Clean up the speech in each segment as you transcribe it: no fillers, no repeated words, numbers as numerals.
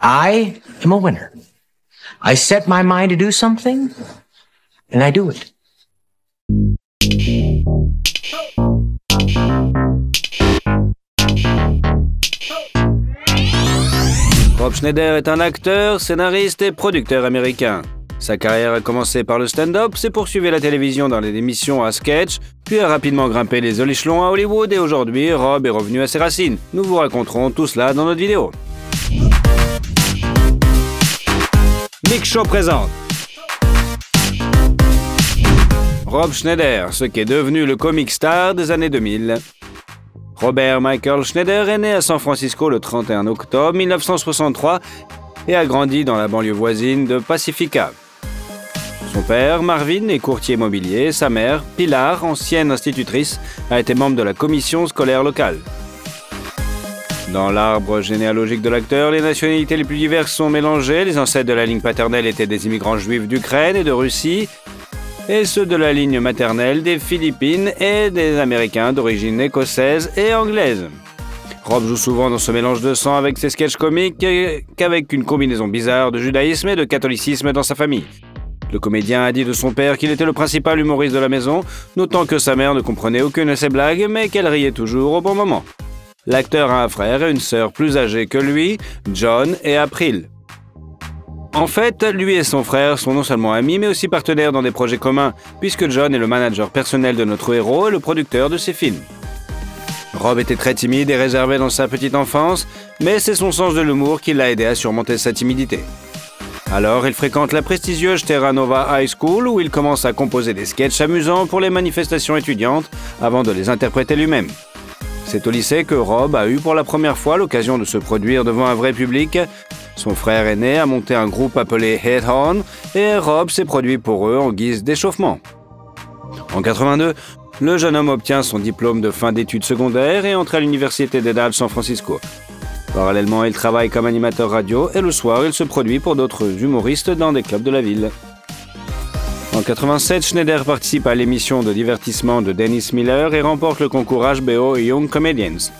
I am a winner. I set my mind to do something, and I do it. Rob Schneider est un acteur, scénariste et producteur américain. Sa carrière a commencé par le stand-up, s'est poursuivi à la télévision dans des émissions à sketch, puis a rapidement grimpé les échelons à Hollywood et aujourd'hui, Rob est revenu à ses racines. Nous vous raconterons tout cela dans notre vidéo. Big Show présente Rob Schneider, ce qu'est devenu le comic star des années 2000. Robert Michael Schneider est né à San Francisco le 31 octobre 1963 et a grandi dans la banlieue voisine de Pacifica. Son père, Marvin, est courtier immobilier. Sa mère, Pilar, ancienne institutrice, a été membre de la commission scolaire locale. Dans l'arbre généalogique de l'acteur, les nationalités les plus diverses sont mélangées. Les ancêtres de la ligne paternelle étaient des immigrants juifs d'Ukraine et de Russie, et ceux de la ligne maternelle des Philippines et des Américains d'origine écossaise et anglaise. Rob joue souvent dans ce mélange de sang avec ses sketchs comiques qu'avec une combinaison bizarre de judaïsme et de catholicisme dans sa famille. Le comédien a dit de son père qu'il était le principal humoriste de la maison, notant que sa mère ne comprenait aucune de ses blagues, mais qu'elle riait toujours au bon moment. L'acteur a un frère et une sœur plus âgés que lui, John et April. En fait, lui et son frère sont non seulement amis, mais aussi partenaires dans des projets communs, puisque John est le manager personnel de notre héros et le producteur de ses films. Rob était très timide et réservé dans sa petite enfance, mais c'est son sens de l'humour qui l'a aidé à surmonter sa timidité. Alors, il fréquente la prestigieuse Terra Nova High School où il commence à composer des sketchs amusants pour les manifestations étudiantes avant de les interpréter lui-même. C'est au lycée que Rob a eu pour la première fois l'occasion de se produire devant un vrai public. Son frère aîné a monté un groupe appelé Headhorn et Rob s'est produit pour eux en guise d'échauffement. En 82, le jeune homme obtient son diplôme de fin d'études secondaires et entre à l'université d'État de San Francisco. Parallèlement, il travaille comme animateur radio et le soir, il se produit pour d'autres humoristes dans des clubs de la ville. En 87, Schneider participe à l'émission de divertissement de Dennis Miller et remporte le concours HBO Young Comedians.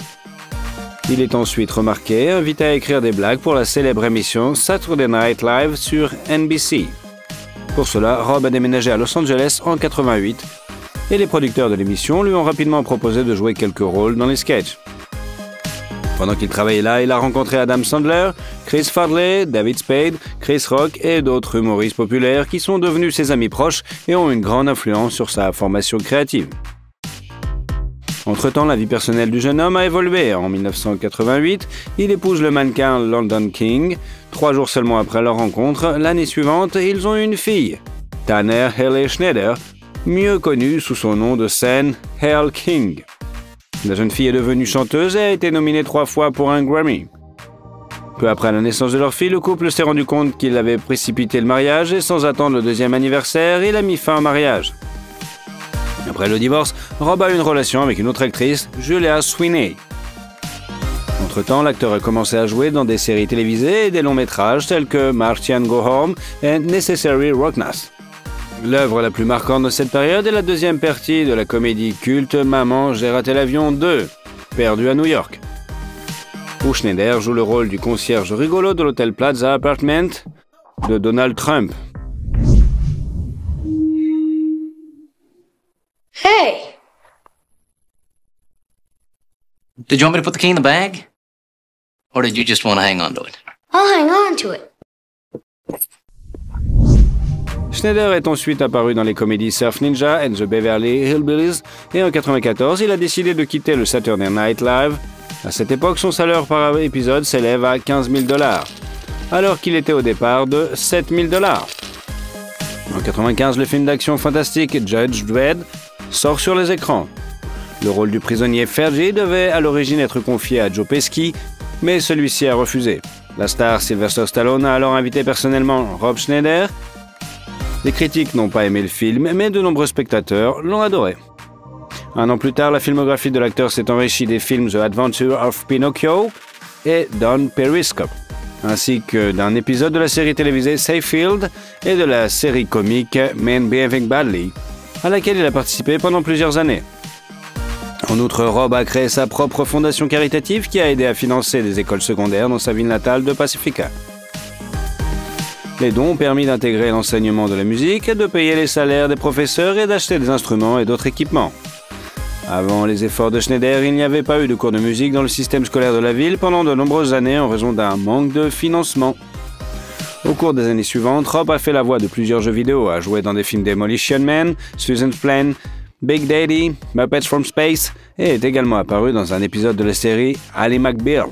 Il est ensuite remarqué, invité à écrire des blagues pour la célèbre émission Saturday Night Live sur NBC. Pour cela, Rob a déménagé à Los Angeles en 88 et les producteurs de l'émission lui ont rapidement proposé de jouer quelques rôles dans les sketchs. Pendant qu'il travaillait là, il a rencontré Adam Sandler, Chris Farley, David Spade, Chris Rock et d'autres humoristes populaires qui sont devenus ses amis proches et ont une grande influence sur sa formation créative. Entre-temps, la vie personnelle du jeune homme a évolué. En 1988, il épouse le mannequin London King. 3 jours seulement après leur rencontre, l'année suivante, ils ont eu une fille, Tanner Haley Schneider, mieux connue sous son nom de scène Hale King. La jeune fille est devenue chanteuse et a été nominée 3 fois pour un Grammy. Peu après la naissance de leur fille, le couple s'est rendu compte qu'il avait précipité le mariage et sans attendre le 2e anniversaire, il a mis fin au mariage. Après le divorce, Rob a eu une relation avec une autre actrice, Julia Sweeney. Entre-temps, l'acteur a commencé à jouer dans des séries télévisées et des longs métrages tels que Martian Go Home et Necessary Roughness. L'œuvre la plus marquante de cette période est la 2e partie de la comédie culte Maman, j'ai raté l'avion 2, perdu à New York, où Schneider joue le rôle du concierge rigolo de l'hôtel Plaza Apartment de Donald Trump. Hey! Did you want me to put the key in the bag? Or did you just want to hang on to it? I'll hang on to it. Schneider est ensuite apparu dans les comédies Surf Ninja and the Beverly Hillbillies et en 1994, il a décidé de quitter le Saturday Night Live. À cette époque, son salaire par épisode s'élève à $15 000, alors qu'il était au départ de $7 000. En 1995, le film d'action fantastique Judge Dredd sort sur les écrans. Le rôle du prisonnier Fergie devait à l'origine être confié à Joe Pesci, mais celui-ci a refusé. La star Sylvester Stallone a alors invité personnellement Rob Schneider. Les critiques n'ont pas aimé le film, mais de nombreux spectateurs l'ont adoré. 1 an plus tard, la filmographie de l'acteur s'est enrichie des films The Adventure of Pinocchio et Don Periscope, ainsi que d'un épisode de la série télévisée Seinfeld et de la série comique Men Behaving Badly, à laquelle il a participé pendant plusieurs années. En outre, Rob a créé sa propre fondation caritative qui a aidé à financer des écoles secondaires dans sa ville natale de Pacifica. Les dons ont permis d'intégrer l'enseignement de la musique, de payer les salaires des professeurs et d'acheter des instruments et d'autres équipements. Avant les efforts de Schneider, il n'y avait pas eu de cours de musique dans le système scolaire de la ville pendant de nombreuses années en raison d'un manque de financement. Au cours des années suivantes, Rob a fait la voix de plusieurs jeux vidéo, a joué dans des films Demolition Man, Susan's Plan, Big Daddy, Muppets from Space et est également apparu dans un épisode de la série Ally McBeal.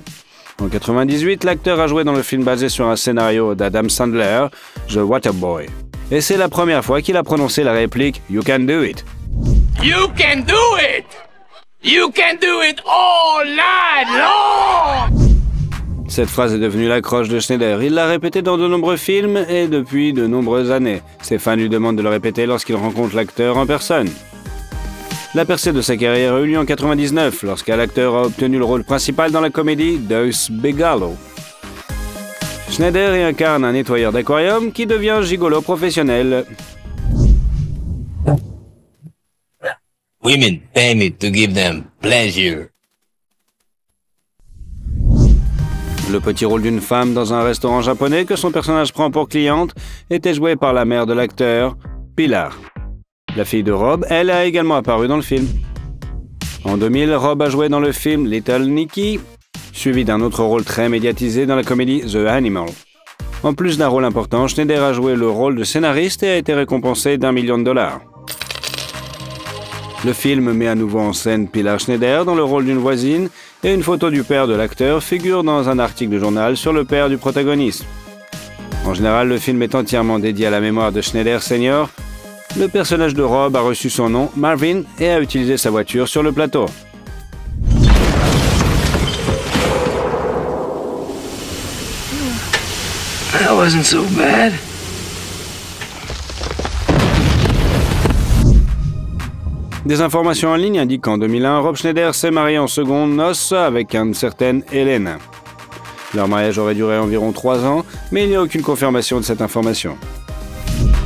En 1998, l'acteur a joué dans le film basé sur un scénario d'Adam Sandler, The Waterboy. Et c'est la première fois qu'il a prononcé la réplique « You can do it ». You can do it! You can do it all night long! Cette phrase est devenue l'accroche de Schneider. Il l'a répétée dans de nombreux films et depuis de nombreuses années. Ses fans lui demandent de le répéter lorsqu'il rencontre l'acteur en personne. La percée de sa carrière a eu lieu en 1999, lorsqu'un acteur a obtenu le rôle principal dans la comédie Deuce Bigalow. Schneider y incarne un nettoyeur d'aquarium qui devient gigolo professionnel. Women pay me to give them pleasure. Le petit rôle d'une femme dans un restaurant japonais que son personnage prend pour cliente était joué par la mère de l'acteur, Pilar. La fille de Rob, elle a également apparu dans le film. En 2000, Rob a joué dans le film Little Nicky, suivi d'un autre rôle très médiatisé dans la comédie The Animal. En plus d'un rôle important, Schneider a joué le rôle de scénariste et a été récompensé d'$1 million. Le film met à nouveau en scène Pilar Schneider dans le rôle d'une voisine et une photo du père de l'acteur figure dans un article de journal sur le père du protagoniste. En général, le film est entièrement dédié à la mémoire de Schneider Senior. Le personnage de Rob a reçu son nom, Marvin, et a utilisé sa voiture sur le plateau. That wasn't so bad. Des informations en ligne indiquent qu'en 2001, Rob Schneider s'est marié en secondes noces avec une certaine Hélène. Leur mariage aurait duré environ 3 ans, mais il n'y a aucune confirmation de cette information.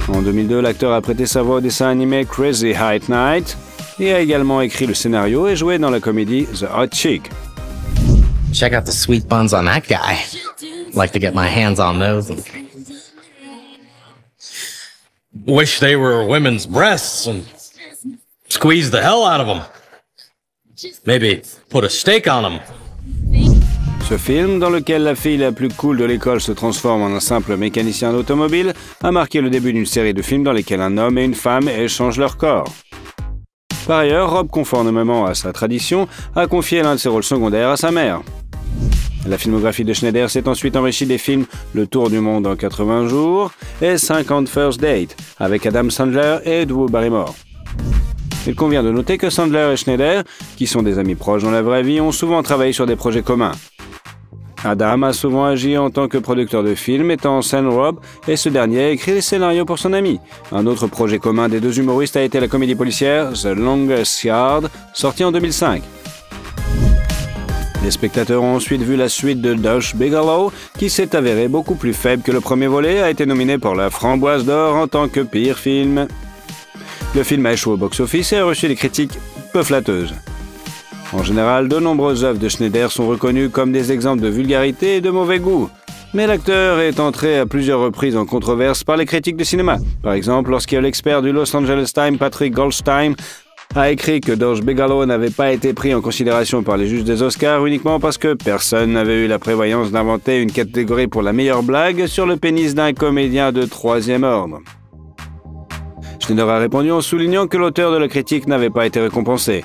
En 2002, l'acteur a prêté sa voix au dessin animé Crazy Height Night et a également écrit le scénario et joué dans la comédie The Hot Chick. Check out the sweet buns on that guy. Like to get my hands on those. Wish they were women's breasts and squeeze the hell out of them. Maybe put a steak on them. Ce film, dans lequel la fille la plus cool de l'école se transforme en un simple mécanicien d'automobile, a marqué le début d'une série de films dans lesquels un homme et une femme échangent leur corps. Par ailleurs, Rob, conformément à sa tradition, a confié l'un de ses rôles secondaires à sa mère. La filmographie de Schneider s'est ensuite enrichie des films Le Tour du Monde en 80 jours et 50 First Dates avec Adam Sandler et Drew Barrymore. Il convient de noter que Sandler et Schneider, qui sont des amis proches dans la vraie vie, ont souvent travaillé sur des projets communs. Adam a souvent agi en tant que producteur de films, mettant en scène Rob, et ce dernier a écrit les scénarios pour son ami. Un autre projet commun des deux humoristes a été la comédie policière The Longest Yard, sortie en 2005. Les spectateurs ont ensuite vu la suite de Deuce Bigalow, qui s'est avérée beaucoup plus faible que le premier volet, a été nominé pour la Framboise d'Or en tant que pire film. Le film a échoué au box-office et a reçu des critiques peu flatteuses. En général, de nombreuses œuvres de Schneider sont reconnues comme des exemples de vulgarité et de mauvais goût. Mais l'acteur est entré à plusieurs reprises en controverse par les critiques de cinéma. Par exemple, lorsque l'expert du Los Angeles Times, Patrick Goldstein, a écrit que Deuce Bigalow n'avait pas été pris en considération par les juges des Oscars uniquement parce que personne n'avait eu la prévoyance d'inventer une catégorie pour la meilleure blague sur le pénis d'un comédien de troisième ordre. Schneider a répondu en soulignant que l'auteur de la critique n'avait pas été récompensé.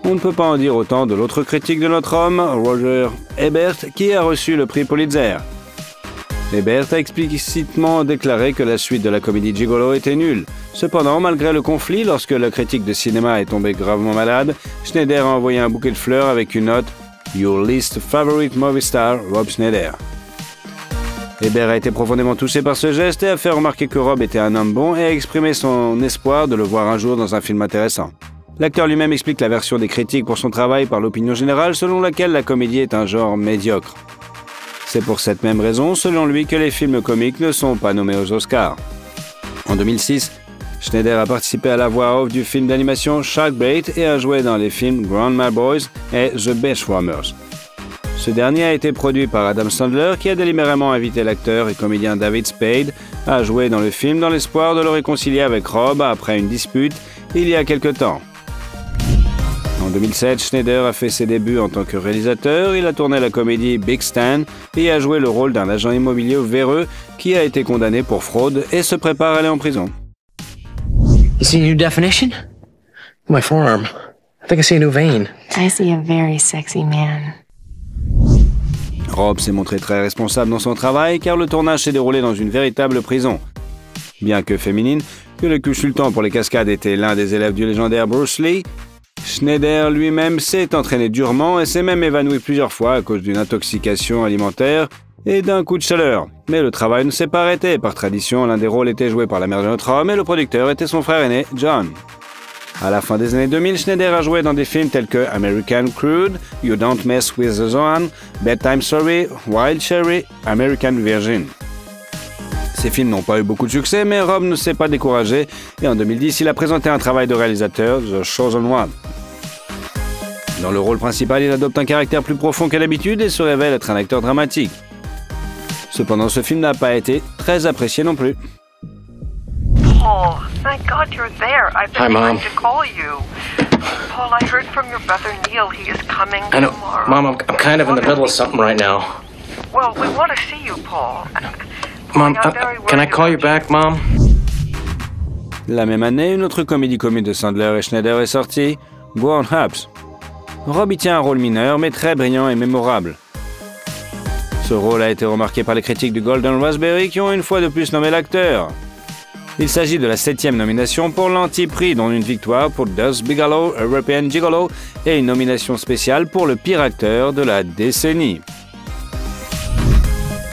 On ne peut pas en dire autant de l'autre critique de notre homme, Roger Ebert, qui a reçu le prix Pulitzer. Ebert a explicitement déclaré que la suite de la comédie Gigolo était nulle. Cependant, malgré le conflit, lorsque le critique de cinéma est tombé gravement malade, Schneider a envoyé un bouquet de fleurs avec une note « Your least favorite movie star, Rob Schneider ». Ebert a été profondément touché par ce geste et a fait remarquer que Rob était un homme bon et a exprimé son espoir de le voir un jour dans un film intéressant. L'acteur lui-même explique la version des critiques pour son travail par l'opinion générale selon laquelle la comédie est un genre médiocre. C'est pour cette même raison, selon lui, que les films comiques ne sont pas nommés aux Oscars. En 2006, Schneider a participé à la voix off du film d'animation Sharkbait et a joué dans les films Grandma Boys et The Benchwarmers. Ce dernier a été produit par Adam Sandler qui a délibérément invité l'acteur et comédien David Spade à jouer dans le film dans l'espoir de le réconcilier avec Rob après une dispute il y a quelque temps. En 2007, Schneider a fait ses débuts en tant que réalisateur. Il a tourné la comédie Big Stan et a joué le rôle d'un agent immobilier véreux qui a été condamné pour fraude et se prépare à aller en prison. You see a new definition? My forearm. I think I see a new vein. I see a very sexy man. Rob s'est montré très responsable dans son travail car le tournage s'est déroulé dans une véritable prison. Bien que féminine, que le consultant pour les cascades était l'un des élèves du légendaire Bruce Lee, Schneider lui-même s'est entraîné durement et s'est même évanoui plusieurs fois à cause d'une intoxication alimentaire et d'un coup de chaleur. Mais le travail ne s'est pas arrêté. Par tradition, l'un des rôles était joué par la mère de notre homme et le producteur était son frère aîné, John. À la fin des années 2000, Schneider a joué dans des films tels que American Crude, You Don't Mess with the Zohan, Bedtime Story, Wild Cherry, American Virgin. Ces films n'ont pas eu beaucoup de succès, mais Rob ne s'est pas découragé et en 2010, il a présenté un travail de réalisateur, The Chosen One. Dans le rôle principal, il adopte un caractère plus profond qu'à d'habitude et se révèle être un acteur dramatique. Cependant, ce film n'a pas été très apprécié non plus. Paul, thank God you're there. I've been trying to call you. Paul, I heard from your brother Neil. He is coming I know. tomorrow. Mom, I'm kind of in the middle of something right now. Well, we want to see you, Paul. Mom, can I call you back, Mom? La même année, une autre comédie comique de Sandler et Schneider est sortie, Grown Ups. Rob y tient un rôle mineur, mais très brillant et mémorable. Ce rôle a été remarqué par les critiques du Golden Raspberry qui ont une fois de plus nommé l'acteur. Il s'agit de la 7e nomination pour l'anti-prix, dont une victoire pour Deuce Bigalow, European Gigolo, et une nomination spéciale pour le pire acteur de la décennie.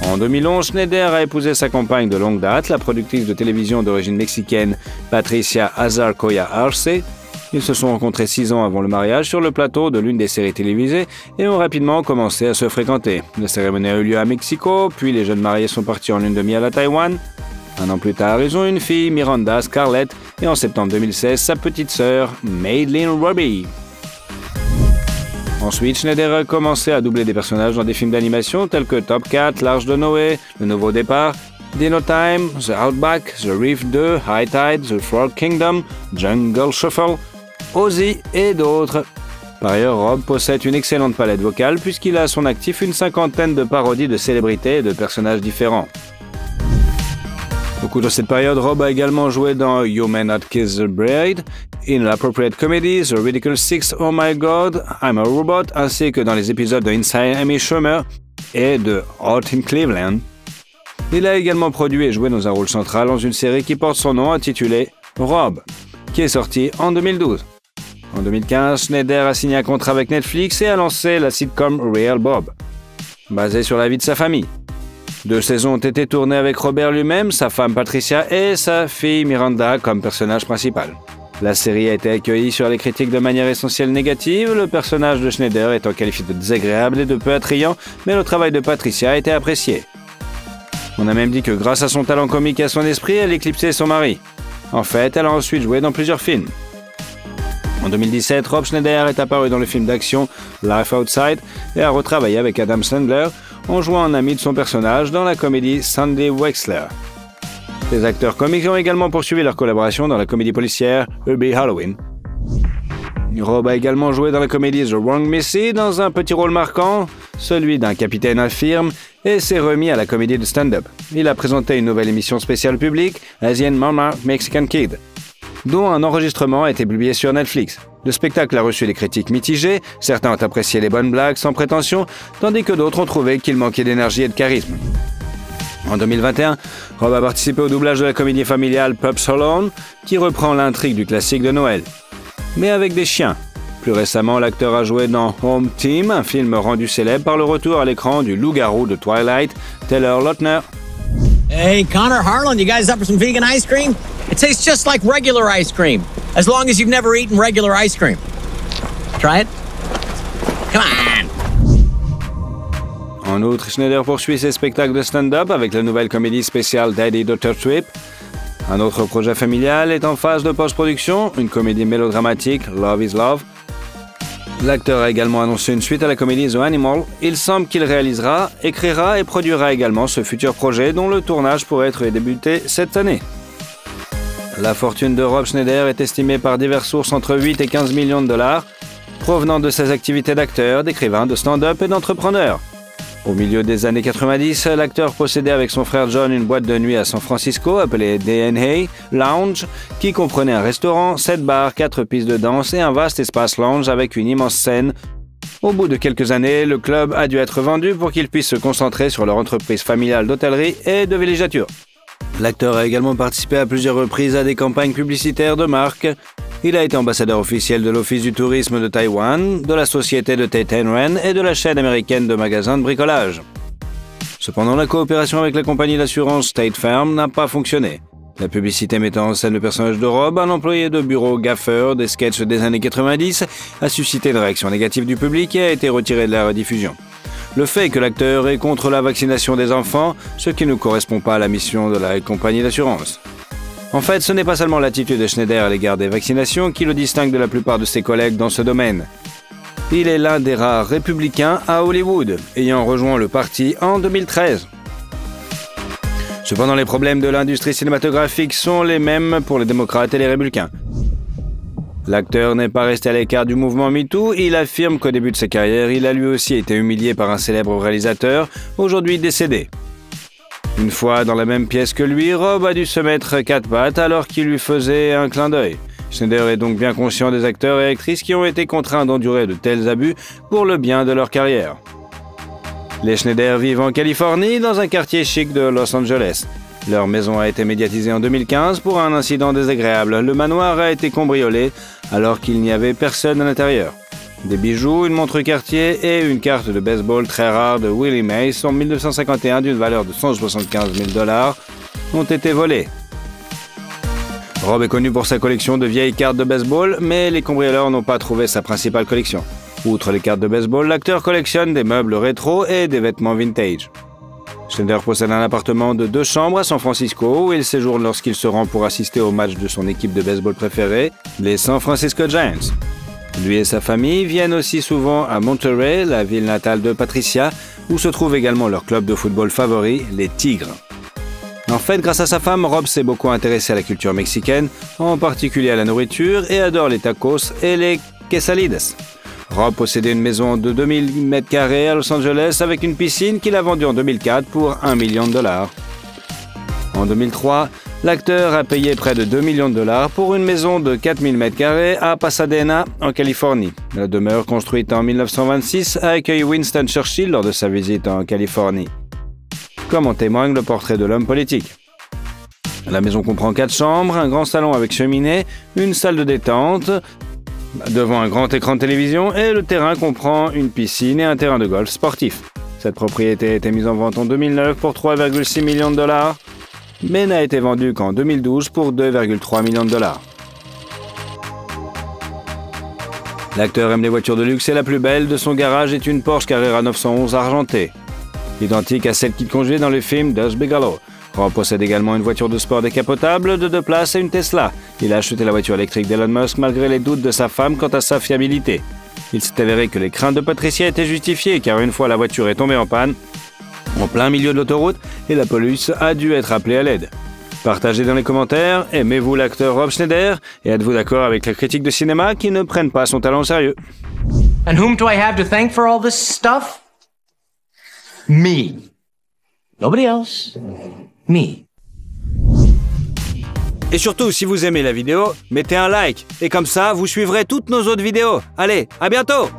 En 2011, Schneider a épousé sa compagne de longue date, la productrice de télévision d'origine mexicaine Patricia Azarcoya Arce. Ils se sont rencontrés 6 ans avant le mariage sur le plateau de l'une des séries télévisées et ont rapidement commencé à se fréquenter. La cérémonie a eu lieu à Mexico, puis les jeunes mariés sont partis en lune de miel à Taïwan. Un an plus tard, ils ont une fille, Miranda Scarlett, et en septembre 2016, sa petite sœur, Madeline Robbie. Ensuite, Schneider a commencé à doubler des personnages dans des films d'animation tels que Top Cat, L'Arche de Noé, Le Nouveau Départ, Dino Time, The Outback, The Reef 2, High Tide, The Frog Kingdom, Jungle Shuffle, Ozzy et d'autres. Par ailleurs, Rob possède une excellente palette vocale puisqu'il a à son actif une 50aine de parodies de célébrités et de personnages différents. Au cours de cette période, Rob a également joué dans You May Not Kiss the Bride, In l'Appropriate Comedy, The Ridiculous Six, Oh My God, I'm a Robot, ainsi que dans les épisodes de Inside Amy Schumer et de Hot in Cleveland. Il a également produit et joué dans un rôle central dans une série qui porte son nom intitulée Rob, qui est sortie en 2012. En 2015, Schneider a signé un contrat avec Netflix et a lancé la sitcom Real Bob, basée sur la vie de sa famille. 2 saisons ont été tournées avec Robert lui-même, sa femme Patricia et sa fille Miranda comme personnage principal. La série a été accueillie sur les critiques de manière essentielle négative, le personnage de Schneider étant qualifié de désagréable et de peu attrayant, mais le travail de Patricia a été apprécié. On a même dit que grâce à son talent comique et à son esprit, elle éclipsait son mari. En fait, elle a ensuite joué dans plusieurs films. En 2017, Rob Schneider est apparu dans le film d'action Life Outside et a retravaillé avec Adam Sandler en jouant un ami de son personnage dans la comédie Sandy Wexler. Les acteurs comiques ont également poursuivi leur collaboration dans la comédie policière Hubie Halloween. Rob a également joué dans la comédie The Wrong Missy dans un petit rôle marquant, celui d'un capitaine infirme, et s'est remis à la comédie de stand-up. Il a présenté une nouvelle émission spéciale publique, Asian Mama Mexican Kid, dont un enregistrement a été publié sur Netflix. Le spectacle a reçu des critiques mitigées, certains ont apprécié les bonnes blagues sans prétention, tandis que d'autres ont trouvé qu'il manquait d'énergie et de charisme. En 2021, Rob a participé au doublage de la comédie familiale Pups Alone, qui reprend l'intrigue du classique de Noël, mais avec des chiens. Plus récemment, l'acteur a joué dans Home Team, un film rendu célèbre par le retour à l'écran du loup-garou de Twilight, Taylor Lautner. Hey, Connor, Harlan, you guys up for some vegan ice cream? It tastes just like regular ice cream, as long as you've never eaten regular ice cream. Try it? Come on! En outre, Schneider poursuit ses spectacles de stand-up avec la nouvelle comédie spéciale Daddy Dr. Trip. Un autre projet familial est en phase de post-production, une comédie mélodramatique, Love is Love. L'acteur a également annoncé une suite à la comédie The Animal. Il semble qu'il réalisera, écrira et produira également ce futur projet dont le tournage pourrait être débuté cette année. La fortune de Rob Schneider est estimée par diverses sources entre 8 et 15 millions de dollars, provenant de ses activités d'acteur, d'écrivain, de stand-up et d'entrepreneur. Au milieu des années 90, l'acteur possédait avec son frère John une boîte de nuit à San Francisco appelée DNA Lounge, qui comprenait un restaurant, 7 bars, 4 pistes de danse et un vaste espace lounge avec une immense scène. Au bout de quelques années, le club a dû être vendu pour qu'ils puissent se concentrer sur leur entreprise familiale d'hôtellerie et de villégiature. L'acteur a également participé à plusieurs reprises à des campagnes publicitaires de marque. Il a été ambassadeur officiel de l'Office du tourisme de Taïwan, de la société de Tate & Wren et de la chaîne américaine de magasins de bricolage. Cependant, la coopération avec la compagnie d'assurance State Farm n'a pas fonctionné. La publicité mettant en scène le personnage de Rob, un employé de bureau gaffeur des sketchs des années 90, a suscité une réaction négative du public et a été retirée de la rediffusion. Le fait que l'acteur est contre la vaccination des enfants, ce qui ne correspond pas à la mission de la compagnie d'assurance. En fait, ce n'est pas seulement l'attitude de Schneider à l'égard des vaccinations qui le distingue de la plupart de ses collègues dans ce domaine. Il est l'un des rares républicains à Hollywood, ayant rejoint le parti en 2013. Cependant, les problèmes de l'industrie cinématographique sont les mêmes pour les démocrates et les républicains. L'acteur n'est pas resté à l'écart du mouvement MeToo. Il affirme qu'au début de sa carrière, il a lui aussi été humilié par un célèbre réalisateur, aujourd'hui décédé. Une fois dans la même pièce que lui, Rob a dû se mettre 4 pattes alors qu'il lui faisait un clin d'œil. Schneider est donc bien conscient des acteurs et actrices qui ont été contraints d'endurer de tels abus pour le bien de leur carrière. Les Schneider vivent en Californie, dans un quartier chic de Los Angeles. Leur maison a été médiatisée en 2015 pour un incident désagréable. Le manoir a été cambriolé alors qu'il n'y avait personne à l'intérieur. Des bijoux, une montre Cartier et une carte de baseball très rare de Willie Mays en 1951 d'une valeur de 175 000 $ ont été volés. Rob est connu pour sa collection de vieilles cartes de baseball, mais les cambrioleurs n'ont pas trouvé sa principale collection. Outre les cartes de baseball, l'acteur collectionne des meubles rétro et des vêtements vintage. Schneider possède un appartement de 2 chambres à San Francisco où il séjourne lorsqu'il se rend pour assister au match de son équipe de baseball préférée, les San Francisco Giants. Lui et sa famille viennent aussi souvent à Monterey, la ville natale de Patricia, où se trouve également leur club de football favori, les Tigres. En fait, grâce à sa femme, Rob s'est beaucoup intéressé à la culture mexicaine, en particulier à la nourriture, et adore les tacos et les quesalitas. Rob possédait une maison de 2000 m² à Los Angeles avec une piscine qu'il a vendue en 2004 pour $1 million. En 2003, l'acteur a payé près de $2 millions pour une maison de 4000 m² à Pasadena, en Californie. La demeure, construite en 1926, a accueilli Winston Churchill lors de sa visite en Californie, comme en témoigne le portrait de l'homme politique. La maison comprend 4 chambres, un grand salon avec cheminée, une salle de détente, devant un grand écran de télévision, et le terrain comprend une piscine et un terrain de golf sportif. Cette propriété a été mise en vente en 2009 pour $3,6 millions, mais n'a été vendue qu'en 2012 pour $2,3 millions. L'acteur aime les voitures de luxe et la plus belle de son garage est une Porsche Carrera 911 argentée, identique à celle qu'il conduit dans le film Deuce Bigalow. Rob possède également une voiture de sport décapotable de 2 places et une Tesla. Il a acheté la voiture électrique d'Elon Musk malgré les doutes de sa femme quant à sa fiabilité. Il s'est avéré que les craintes de Patricia étaient justifiées car une fois la voiture est tombée en panne, en plein milieu de l'autoroute, et la police a dû être appelée à l'aide. Partagez dans les commentaires, aimez-vous l'acteur Rob Schneider et êtes-vous d'accord avec la critique de cinéma qui ne prennent pas son talent au sérieux? And whom do I have to thank for all this stuff? Me. Nobody else. Me. Et surtout, si vous aimez la vidéo, mettez un like, et comme ça, vous suivrez toutes nos autres vidéos. Allez, à bientôt!